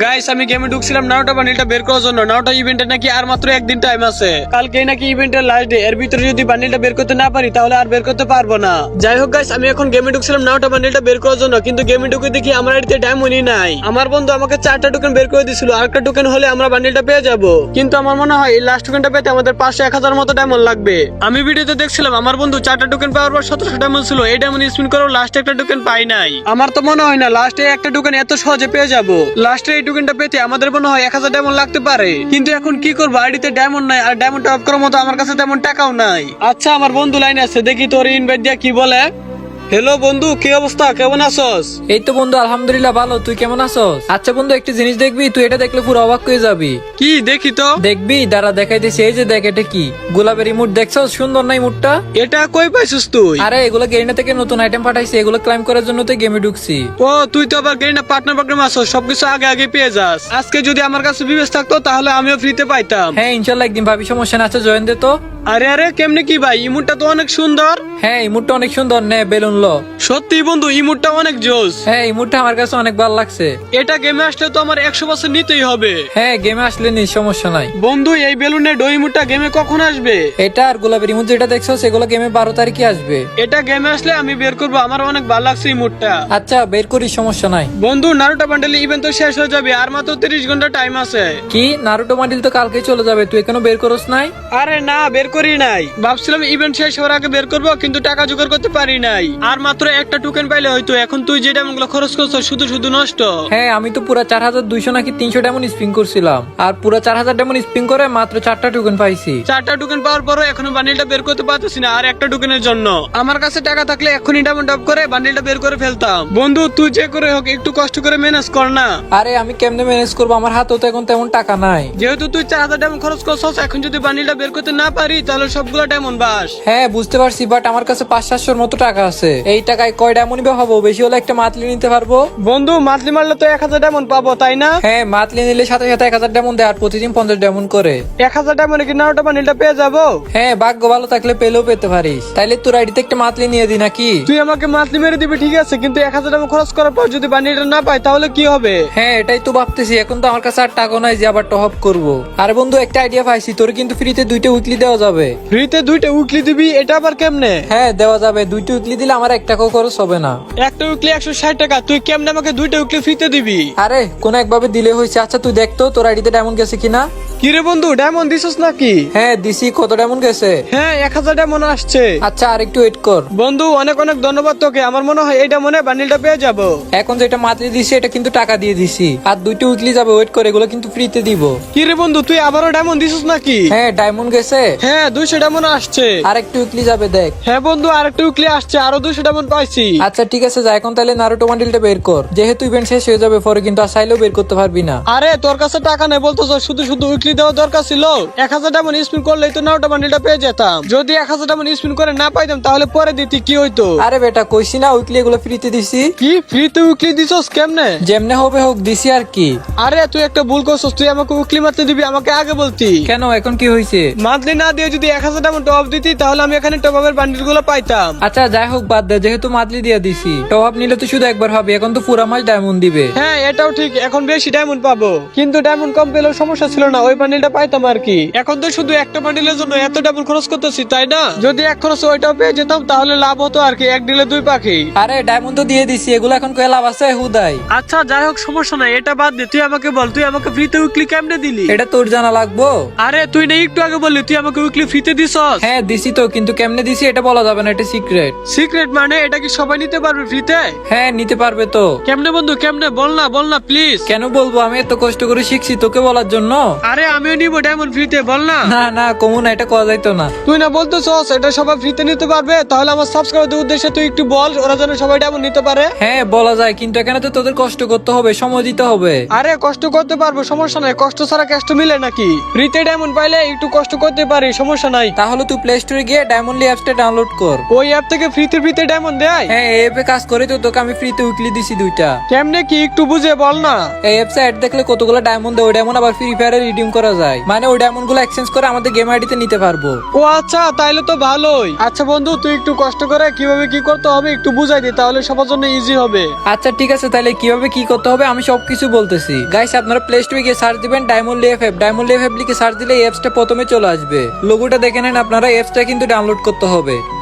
Guys আমি গেমে ঢুকছিলাম Naruto বান্ডিলটা বের করার জন্য। নারুটো ইভেন্টে নাকি আর মাত্র একদিন টাইম আছে, কালকে নাকি ইভেন্টের লাস্ট ডে। এর ভিতরে যদি বান্ডিলটা বের করতে না পারি তাহলে আর বের করতে পারবো না। যাই হোক গাইস, আমি এখন গেমে ঢুকছিলাম নারুটো বান্ডিলটা বের করার জন্য, কিন্তু গেমে ঢুকে দেখি আমার আইডিতে ডায়মন্ডই নাই। আমার বন্ধু আমাকে 4টা টোকেন বের করে দিছিল, আরেকটা টোকেন হলে আমরা বান্ডিলটা পেয়ে যাব। কিন্তু আমার মনে হয় এই লাস্ট টোকেনটা পেতে আমাদের 500-1000 মতো ডায়মন্ড লাগবে। আমি ভিডিওতে দেখছিলাম আমার বন্ধু 4টা টোকেন পাওয়ার পর 1700 ডায়মন্ড ছিল। এই ডায়মন্ড স্পিন করেও লাস্টে একটা টোকেন পাই নাই। আমার তো মনে হয় না লাস্টে একটা টোকেন এত সহজে পেয়ে যাব। লাস্টে এই টোকেনটা পেতে আমাদের মনে হয় 1000 ডায়মন্ড লাগতে পারে, কিন্তু এখন কি করবো, আইডিতে ডায়মন্ড নাই, আর ডায়মন্ড টপ করার মতো আমার কাছে তেমন টাকাও নাই। আচ্ছা আমার বন্ধু লাইন আছে, দেখি তোর ইনভাইট দিয়া কি বলে। হ্যালো বন্ধু, কি অবস্থা, কেমন আছস? এই তো বন্ধু আলহামদুলিল্লাহ ভালো, তুই কেমন আছস? আচ্ছা বন্ধু একটা জিনিস দেখবি, তুই এটা দেখলে পুরো অবাক হয়ে যাবি। কি দেখি তো? দেখবি দাঁড়া দেখাইতেছি, এই যে দেখ এটা কি গোলাপের ইমোট দেখছস? সুন্দর না ইমোটটা? এটা কই পাইছিস তুই? আরে এগুলো গেরিনা থেকে নতুন আইটেম পাঠাইছে, এগুলো ক্লাইম করার জন্য তো গেমে ঢুকছি। ও তুই তো আবার গেরিনা পার্টনার প্রোগ্রাম আছস, সবকিছু আগে আগে পেয়ে যাস। আজকে যদি আমার কাছে বিবেচ থাকতো তাহলে আমিও ফ্রিতে পাইতাম। হ্যাঁ ইনশাল্লাহ একদিন ভাবি, সমস্যা না, আছে জয়েন দে তো। আরে আরে কেমনে কি ভাই, ইমোটটা তো অনেক সুন্দর। হ্যাঁ ইমোটটা অনেক সুন্দর, নে বেলুন লো। সত্যি বন্ধু ইমোটটা অনেক জোস। হ্যাঁ ইমোটটা আমার কাছে অনেক ভালো লাগছে। এটা গেমে আসলে তো আমার 100% নিতেই হবে। হ্যাঁ গেমে আসলে নি, সমস্যা নাই। বন্ধু এই বেলুনের ডো ইমোটটা গেমে কখন আসবে? এটা আর গোলাপের ইমোট যেটা দেখছো সেগুলো গেমে 12 তারিখে আসবে। এটা গেমে আসলে আমি বের করবো, আমার অনেক ভালো লাগছে ইমোটটা। আচ্ছা বের করি, সমস্যা নাই। বন্ধু নারুটো বান্ডেল ইভেন্ট তো শেষ হয়ে যাবে, আর মাত্র 30 ঘন্টা টাইম আছে। কি নারুটো বান্ডিল তো কালকেই চলে যাবে, তুই এখনো বের করস নাই? আরে না, বের করি নাই, ভাবছিলাম ইভেন্ট শেষ হওয়ার আগে বের করবো, কিন্তু টাকা জোগাড় করতে পারি নাই। আর মাত্র একটা টোকেন পাইলে হয়তো। এখন তুই যে ডায়মন্ডগুলো খরচ করছো শুধু শুধু নষ্ট। হ্যাঁ আমি তো পুরো 4200 নাকি 300 ডায়মন্ড স্পিন করছিলাম, আর পুরো 4000 ডায়মন্ড স্পিন করে মাত্র 4টা টোকেন পাইছি। 4টা টোকেন পাওয়ার পরও এখনো বান্ডিলটা বের করতে পারতেছি না, আর একটা টোকেনের জন্য। আমার কাছে টাকা থাকলে এখনই ডায়মন্ড টপ করে বান্ডিলটা বের করে ফেলতাম। বন্ধু তুই যে করে হোক একটু কষ্ট করে ম্যানেজ কর না। আরে আমি কেমনে ম্যানেজ করবো, আমার হাতেও তো এখন তেমন টাকা নাই। যেহেতু তুই 4000 ডায়মন্ড খরচ করছস, এখন যদি বান্ডিলটা বের করতে না পারি তাহলে সবগুলো ডায়মন্ড বাস। হ্যাঁ বুঝতে পারছি, বাট আমার কাছে 500-700 মতো টাকা আছে। এই টাকায় কয় ডায়মন্ড বা হবো? বেশি হলে একটা মাতলি নিতে পারবো। বন্ধু মান্থলি মারলে তো 1000 ডায়মন্ড পাবো, তাই না? হ্যাঁ মাতলি নিলে সাথে সাথে 1000 ডায়মন্ড দেয়, আর প্রতিদিন 50 ডায়মন্ড করে। 1000 ডায়মন্ডে কি নারুটো বান্ডিলটা পেয়ে যাবো? হ্যাঁ ভাগ্য ভালো থাকলে পেলেও পেতে পারিস। তাইলে তোর আইডিতে একটা মাতলি নিয়ে দি নাকি? তুই আমাকে মান্থলি মেরে দিবি ঠিক আছে, কিন্তু 1000 ডায়মন্ড খরচ করার পর যদি বান্ডিলটা না পাই তাহলে কি হবে? হ্যাঁ এটাই তো ভাবতেছি, এখন তো আমার কাছে আর টাকা নাই যে আবার টপ করবো। আরে বন্ধু একটা আইডিয়া পাইছি, তোর কিন্তু ফ্রিতে 2টা উইকলি দেওয়া যাবে। ফ্রিতে 2টা উইকলি দিবি? এটা আবার কেমনে? হ্যাঁ দেওয়া যাবে, 2টা উইকলি দিলে আমার 1 টাকাও খরচ হবে না। একটা উইকলি 160 টাকা, তুই কেমনে আমাকে 2টা উইকলি ফ্রিতে দিবি? আরে কোন একভাবে দিলে হয়েছে। আচ্ছা তুই দেখতো তোর আইডিতে ডায়মন্ড গেছে কিনা। কিরে বন্ধু ডায়মন্ড দিছস নাকি? হ্যাঁ দিছি, কত ডায়মন্ড গেছে? হ্যাঁ 1000 ডায়মন্ড আসছে। আচ্ছা আর একটু ওয়েট কর। বন্ধু অনেক অনেক ধন্যবাদ তোকে, আমার মনে হয় এইটা মনে বান্ডিলটা পেয়ে যাবো। এখন যেটা মাতলি দিছি এটা কিন্তু টাকা দিয়ে দিছি, আর 2টা উইকলি যাবে, ওয়েট করে, এগুলো কিন্তু ফ্রিতে দিব। কিরে বন্ধু তুই আবারও ডায়মন্ড দিছস নাকি? হ্যাঁ ডায়মন্ড গেছে। হ্যাঁ 200 ডায়মন্ড আসছে। আর একটু উইকলি যাবে দেখ। হ্যাঁ বন্ধু আরেকটা উইকলি আসছে, আরো 200 ডায়মন্ড পাইছি। আচ্ছা ঠিক আছে, যা এখন তাহলে নারুটো বান্ডিলটা বের কর, যেহেতু ইভেন্ট শেষ হয়ে যাবে পরে, কিন্তু আর চাইলেও বের করতে পারবি না। আরে তোর কাছে টাকা নেই বলতো, শুধু শুধু উইকলি দেওয়া দরকার ছিল। 1000 ডায়মন্ড স্পিন করলেই তো নারুটো বান্ডিলটা পেয়ে যেতাম। যদি 1000 ডায়মন্ড স্পিন করে না পাইতাম তাহলে পরে দিতি কি হইতো? আরে বেটা কইছি না উইকলি এগুলো ফ্রিতে দিছি। কি ফ্রিতে উইকলি দিছস কেমনে? যেমনে হবে হোক দিছি আর কি। আরে তুই একটা ভুল করছস, তুই আমাকে উইকলি মারতে দিবি, আমাকে আগে বলতি। কেন এখন কি হয়েছে? মান্থলি না দিয়ে যদি 1000 ডায়মন্ড টপ দিতি তাহলে আমি এখানে টপ আপের বান্ডিল গুলো পাইতাম। আচ্ছা যাই হোক বাদ দে, যেহেতু মাতলি দিয়ে দিছি, টপ আপ নিলে তো শুধু একবার হবে, এখন তো পুরা মাস ডায়মন্ড দিবে। হ্যাঁ এটাও ঠিক, এখন বেশি ডায়মন্ড পাবো, কিন্তু ডায়মন্ড কম পেলেও সমস্যা ছিল না, ওই বান্ডিলটা পাইতাম আর কি। এখন তো শুধু একটা বান্ডিলের জন্য এত ডাবল খরচ করতেছি, তাই না? যদি এক খরচ ওইটাও পেয়ে যেতাম তাহলে লাভ হতো আর কি, এক ডিলে 2 পাখি। আরে ডায়মন্ড তো দিয়ে দিছি, এগুলো এখন কয় লাভ আছে হুদাই। আচ্ছা যাই হোক সমস্যা নাই, এটা বাদ দে, তুই আমাকে বল তুই আমাকে ফ্রিতে উইকলি কেমনে দিলি? এটা তোর জানা লাগবো। আরে তুই না একটু আগে বললি তুই আমাকে উইকলি ফ্রিতে দিছস। হ্যাঁ দিছি তো, কিন্তু কেমনে দিছি এটা বলা যাবে না, এটা সিক্রেট। সিক্রেট মানে এটা কি সবাই নিতে পারবে ফ্রিতে? হ্যাঁ নিতে পারবে তো। কেমনে বন্ধু কেমনে, বল না প্লিজ। কেন বলবো, আমি এত কষ্ট করে শিখছি তোকে বলার জন্য। আরে আমিও নিবো ডায়মন্ড ফ্রিতে, বল না। না না কমু না, এটা করা যাইতো না। তুই না বলতেছস এটা সবাই ফ্রিতে নিতে পারবে, তাহলে আমার সাবস্ক্রাইবারদের উদ্দেশ্যে তুই একটু বল, ওরা যেন সবাই ডায়মন্ড নিতে পারে। হ্যাঁ বলা যায়, কিন্তু এখানে তো তোদের কষ্ট করতে হবে, সময় দিতে হবে। আরে কষ্ট করতে পারবো, সমস্যা নাই, কষ্ট ছাড়া কষ্ট মিলে নাকি? ফ্রিতে ডায়মন্ড পাইলে একটু কষ্ট করতে পারি, সমস্যা নাই। তাহলে তুই প্লে স্টোরে গিয়ে ডায়মন্ডলি অ্যাপসটা ডাউনলোড ডাউনলোড কর। ওই অ্যাপ থেকে ফ্রিতে ডায়মন্ড দেয়? হ্যাঁ, এই অ্যাপে কাজ করে তো তোকে আমি ফ্রিতে উইকলি দিছি 2টা। কেমনে কি একটু বুঝে বল না। এই অ্যাপসে অ্যাড দেখলে কতগুলো ডায়মন্ড দেয়, ওই ডায়মন্ড আবার ফ্রি ফায়ারে রিডিম করা যায়, মানে ওই ডায়মন্ড গুলো এক্সচেঞ্জ করে আমাদের গেম আইডিতে নিতে পারবো। ও আচ্ছা, তাইলে তো ভালোই। আচ্ছা বন্ধু, তুই একটু কষ্ট করে কিভাবে কি করতে হবে একটু বুঝাই দে, তাহলে সবার জন্য ইজি হবে। আচ্ছা ঠিক আছে, তাহলে কিভাবে কি করতে হবে আমি সবকিছু বলতেছি। গাইস, আপনারা প্লে স্টোরে গিয়ে সার্চ দিবেন ডায়মন্ড এফএফ। ডায়মন্ড এফএফ লিখে সার্চ দিলে এই অ্যাপসটা প্রথমে চলে আসবে। লোগোটা দেখে নেন আপনারা, অ্যাপসটা কিন্তু ডাউনলোড করতে হবে।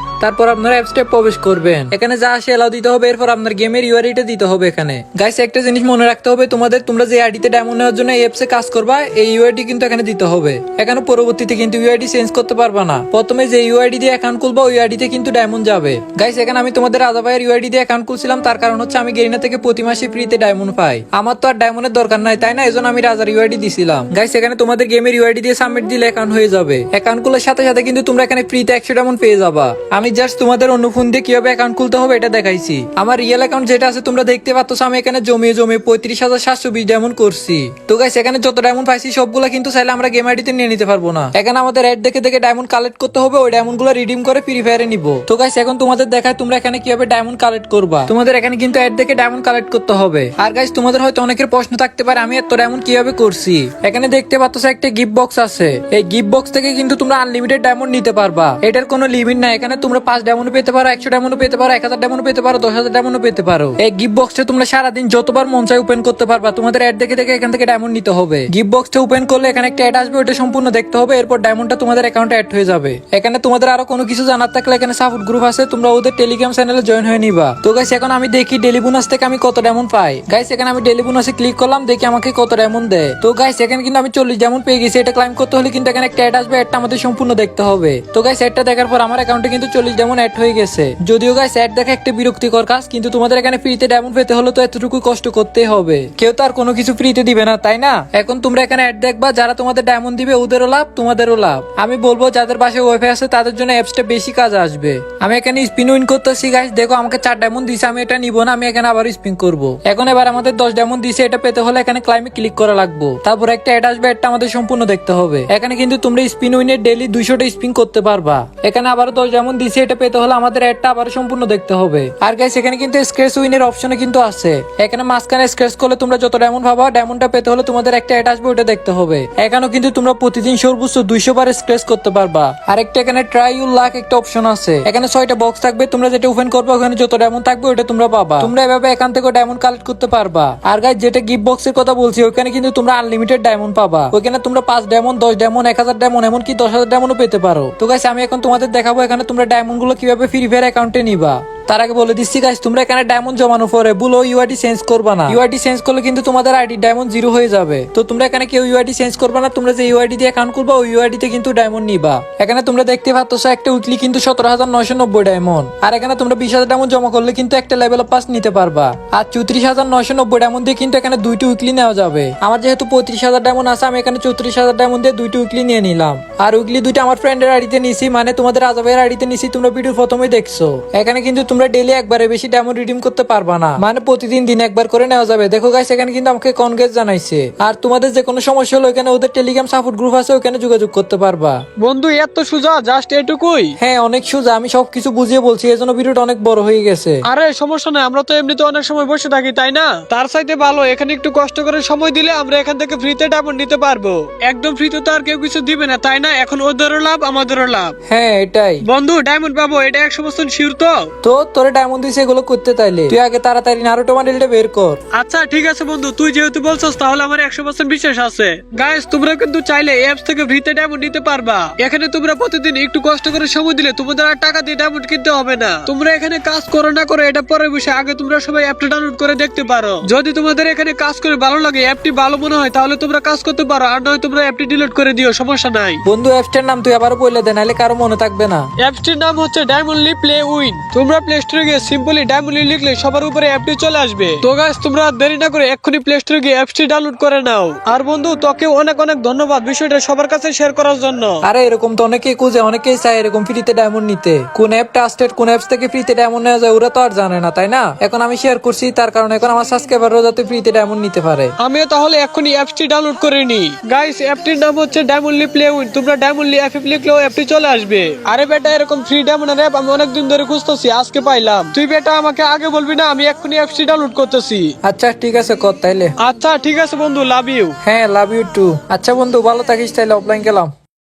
তারপর আপনারা অ্যাপসটা প্রবেশ করবেন, এখানে যা আসে এলাও দিতে হবে, এরপর আপনার গেমের ইউআইডিটা দিতে হবে। এখানে গাইস একটা জিনিস মনে রাখতে হবে, তোমরা যে আইডিতে ডায়মন্ড নেওয়ার জন্য এই অ্যাপসে কাজ করবা, এই ইউআইডি কিন্তু এখানে দিতে হবে। এখানে পরবর্তীতে কিন্তু ইউআইডি চেঞ্জ করতে পারবা না। প্রথমে যে ইউআইডি দিয়ে অ্যাকাউন্ট খুলবা ওই আইডিতে কিন্তু ডায়মন্ড যাবে। গাইস এখানে আমি তোমাদের রাজা ভাইয়ের ইউআইডি দিয়ে অ্যাকাউন্ট খুলছিলাম, তার কারণ হচ্ছে আমি গেরিনা থেকে প্রতি মাসে ফ্রিতে ডায়মন্ড পাই। আমার তো আর ডায়মন্ডের দরকার নাই, তাই না? এজন্য আমি রাজার ইউআইডি দিছিলাম। গাইস এখানে তোমাদের গেমের ইউআইডি দিয়ে সাবমিট দিলে অ্যাকাউন্ট হয়ে যাবে। অ্যাকাউন্ট খোলার সাথে সাথে কিন্তু তোমরা এখানে ফ্রিতে 100 ডায়মন্ড পেয়ে যাবা। আমি জাস্ট তোমাদের অন্য ফোন দিয়ে কিভাবে অ্যাকাউন্ট খুলতে হবে এটা দেখাইছি। আমার রিয়েল অ্যাকাউন্ট যেটা আছে তোমরা দেখতে পাচ্ছ, আমি এখানে জমিয়ে 35,720 ডায়মন্ড করছি। তো গাইস এখানে যত ডায়মন্ড পাইছি সবগুলো কিন্তু চাইলে আমরা গেম আইডিতে নিয়ে নিতে পারবো না। এখানে আমাদের অ্যাড দেখে দেখে ডায়মন্ড কালেক্ট করতে হবে, ওই ডায়মন্ড গুলো রিডিম করে ফ্রি ফায়ারে নিব। তো গাইস এখন তোমাদের দেখায় তোমরা এখানে কিভাবে ডায়মন্ড কালেক্ট করবা। তোমাদের এখানে কিন্তু অ্যাড দেখে ডায়মন্ড কালেক্ট করতে হবে। আর গাইস তোমাদের হয়তো অনেকের প্রশ্ন থাকতে পারে আমি এত ডায়মন্ড কিভাবে করছি। এখানে দেখতে পাচ্ছ একটা গিফট বক্স আছে, এই গিফট বক্স থেকে কিন্তু তোমরা আনলিমিটেড ডায়মন্ড নিতে পারবা। এটার কোনো লিমিট নাই। এখানে তোমরা 5 ডায়মন্ড পেতে পারো, 100 ডায়মন্ড পেতে পারো, 1000 ডায়মন্ড পেতে পারো, 10,000 ডায়মন্ড পেতে পারো। এই গিফট বক্সটা তোমরা সারাদিন যতবার মন চায় ওপেন করতে পারবা। তোমাদের অ্যাড দেখে দেখে এখান থেকে ডায়মন্ড নিতে হবে। গিফট বক্সটা ওপেন করলে এখানে একটা অ্যাড আসবে, ওটা সম্পূর্ণ দেখতে হবে, এরপর ডায়মন্ডটা তোমাদের অ্যাকাউন্টে অ্যাড হয়ে যাবে। এখানে তোমাদের আরো কোনো কিছু জানার থাকলে এখানে সাপোর্ট গ্রুপ আছে, তোমরা ওদের টেলিগ্রাম চ্যানেলে জয়েন হয়ে নিবা। তো গাইস এখন আমি দেখি ডেলি বোনাস থেকে আমি কত ডায়মন্ড পাই। গাইস এখানে আমি ডেলি বোনাসে ক্লিক করলাম, দেখি আমাকে কত ডায়মন্ড দেয়। তো গাইস এখানে কিন্তু আমি 40 ডায়মন্ড পেয়ে গেছি। এটা ক্লাইম করতে হলে কিন্তু এখানে একটা অ্যাড আসবে, অ্যাডটা আমাদের সম্পূর্ণ দেখতে হবে। তো গাইস অ্যাডটা দেখার পর আমার অ্যাকাউন্টে কিন্তু 40 ডায়মন্ড অ্যাড হয়ে গেছে। যদিও গাইস অ্যাড দেখা একটা বিরক্তিকর কাজ, কিন্তু তোমাদের এখানে ফ্রিতে ডায়মন্ড পেতে হলে তো এতটুকু কষ্ট করতেই হবে। কেউ তো আর কোনো কিছু ফ্রিতে দিবে না, তাই না? এখন তোমরা এখানে অ্যাড দেখবা, যারা তোমাদের ডায়মন্ড দিবে ওদেরও লাভ, তোমাদেরও লাভ। আমি বলবো যাদের বাসায় ওয়াইফাই আছে তাদের জন্য অ্যাপসটা বেশি কাজে আসবে। আমি এখানে স্পিন উইন করতেছি। গাইস দেখো আমাকে 4 ডায়মন্ড দিয়েছে, আমি এটা নিব না, আমি এখানে আবার স্পিন করব। এখন এবার আমাদের 10 ডায়মন্ড দিয়েছে, এটা পেতে হলে এখানে ক্লাইমে ক্লিক করা লাগবে। তারপর একটা অ্যাড আসবে, এটা আমাদের সম্পূর্ণ দেখতে হবে। এখানে কিন্তু তোমরা স্পিন উইনের ডেইলি 200টা স্পিন করতে পারবা। এখানে আবার 10 ডায়মন্ড দিয়েছে, এটা পেতে হলে আমাদের অ্যাডটা আবার সম্পূর্ণ দেখতে হবে। আর গাইস এখানে কিন্তু স্ক্র্যাচ উইনের অপশন কিন্তু আছে। এখানে মাঝখানে স্ক্র্যাচ করলে তোমরা যত ডায়মন্ড পাবা, ডায়মন্ডটা পেতে হলে তোমাদের একটা অ্যাড আসবে, ওটা দেখতে হবে। এখানেও কিন্তু তোমরা প্রতিদিন সর্বোচ্চ 200 বার স্ক্র্যাচ করতে পারবা। আর একটা এখানে ট্রাই ইউর লাক একটা অপশন আছে। এখানে 6টা বক্স থাকবে, তোমরা যেটা ওপেন করবে ওখানে যত ডায়মন্ড থাকবে ওটা তোমরা পাবা। তোমরা এভাবে এখান থেকে ডায়মন্ড কালেক্ট করতে পারবা। আর গাইস যেটা গিফট বক্সের কথা বলছি, ওখানে কিন্তু তোমরা আনলিমিটেড ডায়মন্ড পাবা। ওখানে তোমরা 5 ডায়মন্ড, 10 ডায়মন্ড, 1000 ডায়মন্ড, এমনকি 10,000 ডায়মন্ডও পেতে পারো। তো গাইস আমি এখন তোমাদের দেখাবো এখানে তোমরা ডায়মন্ড গুলো কিভাবে ফ্রি ফায়ার অ্যাকাউন্টে নিবা। তার আগে বলে দিচ্ছি গাইস, তোমরা এখানে ডায়মন্ড জমানো পরে ভুল ইউআইডি চেঞ্জ করবা না। ইউআইডি চেঞ্জ করলে কিন্তু তোমাদের আইডি ডায়মন্ড 0 হয়ে যাবে। তো তোমরা এখানে কেউ ইউআইডি চেঞ্জ করবা না, তোমরা যে ইউআইডি দিয়ে অ্যাকাউন্ট করবা ওই ইউআইডি তে কিন্তু ডায়মন্ড নিবা। এখানে তোমরা দেখতে পাচ্ছ একটা উইকলি কিন্তু 17,990 ডায়মন্ড। আর এখানে তোমরা 20,000 ডায়মন্ড জমা করলে কিন্তু একটা লেভেল পাস নিতে পারবা। আর 34,990 ডায়মন্ড দিয়ে কিন্তু এখানে 2টি উইকলি নেওয়া যাবে। আমার যেহেতু 35,000 ডায়মন্ড আছে, আমি এখানে 34,000 ডায়মন্ড দিয়ে 2টি উইকলি নিয়ে নিলাম। আর উইকলি 2টা আমার ফ্রেন্ডের আইডিতে নিছি, মানে তোমাদের রাজা ভাইয়ের আইডিতে নিছি। তোমরা ভিডিও প্রথমেই দেখছো। এখানে কিন্তু তোমরা ডেইলি একবারে বেশি ডায়মন্ড রিডিম করতে পারবা না, মানে প্রতিদিন দিন একবার করে নেওয়া যাবে। দেখো গাইস এখানে কিন্তু আমাকে কনগ্রেস জানাইছে। আর তোমাদের যে কোনো সমস্যা হলো এখানে ওদের টেলিগ্রাম সাপোর্ট গ্রুপ আছে, ওখানে যোগাযোগ করতে পারবা। বন্ধু এত সোজা, জাস্ট এটুকুই? হ্যাঁ অনেক সোজা, আমি সবকিছু বুঝিয়ে বলছি, এজন্য ভিডিওটা অনেক বড় হয়ে গেছে। আরে সমস্যা নাই, আমরা তো এমনিতে অনেক সময় বসে থাকি, তাই না? তার চাইতে ভালো এখানে একটু কষ্ট করে সময় দিলে আমরা এখান থেকে ফ্রিতে ডায়মন্ড নিতে পারবো। একদম ফ্রিতে তো আর কেউ কিছু দিবে না, তাই না? এখন ওদেরও লাভ আমাদেরও লাভ। হ্যাঁ এটাই বন্ধু, ডায়মন্ড পাবো এটা 100% শিওর তো? তো তোরে ডায়মন্ড দিছে এগুলো করতে তাইলে তুই আগে তাড়াতাড়ি নারুটো বান্ডেলটা বের কর। আচ্ছা ঠিক আছে বন্ধু, তুই যেহেতু বলছস তাহলে আমার 100% বিশ্বাস আছে। গাইস তোমরা কিন্তু চাইলে অ্যাপস থেকে ফ্রিতে ডায়মন্ড নিতে পারবা। এখানে তোমরা প্রতিদিন একটু কষ্ট করে সময় দিলে তোমাদের আর টাকা দিয়ে ডায়মন্ড কিনতে হবে না। তোমরা এখানে কাজ করো না করো এটা পরের বিষয়, আগে তোমরা সবাই অ্যাপটা ডাউনলোড করে দেখতে পারো। যদি তোমাদের এখানে কাজ করে ভালো লাগে, অ্যাপটি ভালো মনে হয়, তাহলে তোমরা কাজ করতে পারো। আর নয় তোমরা অ্যাপটি ডিলিট করে দিও, সমস্যা নাই। বন্ধু অ্যাপসটার নাম তুই আবারও বলে দে, নাহলে কারো মনে থাকবে না। অ্যাপসটির নাম হচ্ছে ডায়মন্ডলি প্লে উইন। তোমরা প্লে প্লে স্টোরে গিয়ে সিম্পলি ডায়মন্ড লিখলে সবার উপরে অ্যাপটি চলে আসবে। তো গাইস তোমরা দেরি না করে এক্ষুনি প্লে স্টোরে গিয়ে অ্যাপটি ডাউনলোড করে নাও। আর বন্ধু তোকে অনেক অনেক ধন্যবাদ বিষয়টা সবার কাছে শেয়ার করার জন্য। আরে এরকম তো অনেকেই খুঁজে, অনেকেই চায় এরকম ফ্রিতে ডায়মন্ড নিতে। কোন অ্যাপ ট্রাস্টেড, কোন অ্যাপস থেকে ফ্রিতে ডায়মন্ড নেওয়া যায় ওরা তো আর জানে না, তাই না? এখন আমি শেয়ার করছি, তার কারণে এখন আমার সাবস্ক্রাইবাররা যাতে ফ্রিতে ডায়মন্ড নিতে পারে। আমিও তাহলে এক্ষুনি অ্যাপটি ডাউনলোড করে নি। গাইস অ্যাপটির নাম হচ্ছে ডায়মন্ডলি প্লে উইন। তোমরা ডায়মন্ডলি অ্যাপ লিখলেও অ্যাপটি চলে আসবে। আরে বেটা এরকম ফ্রি ডায়মন্ডের অ্যাপ আমি অনেকদিন ধরে খুঁজতেছি, আজকে পাইলাম। তুই বেটা আমাকে আগে বলবি না? আমি এক্ষুনি অ্যাপটি ডাউনলোড করতেছি। আচ্ছা ঠিক আছে, কর তাইলে। আচ্ছা ঠিক আছে বন্ধু, লাভ ইউ। হ্যাঁ, লাভ ইউ টু। আচ্ছা বন্ধু, ভালো থাকিস, তাইলে অফলাইন গেলাম।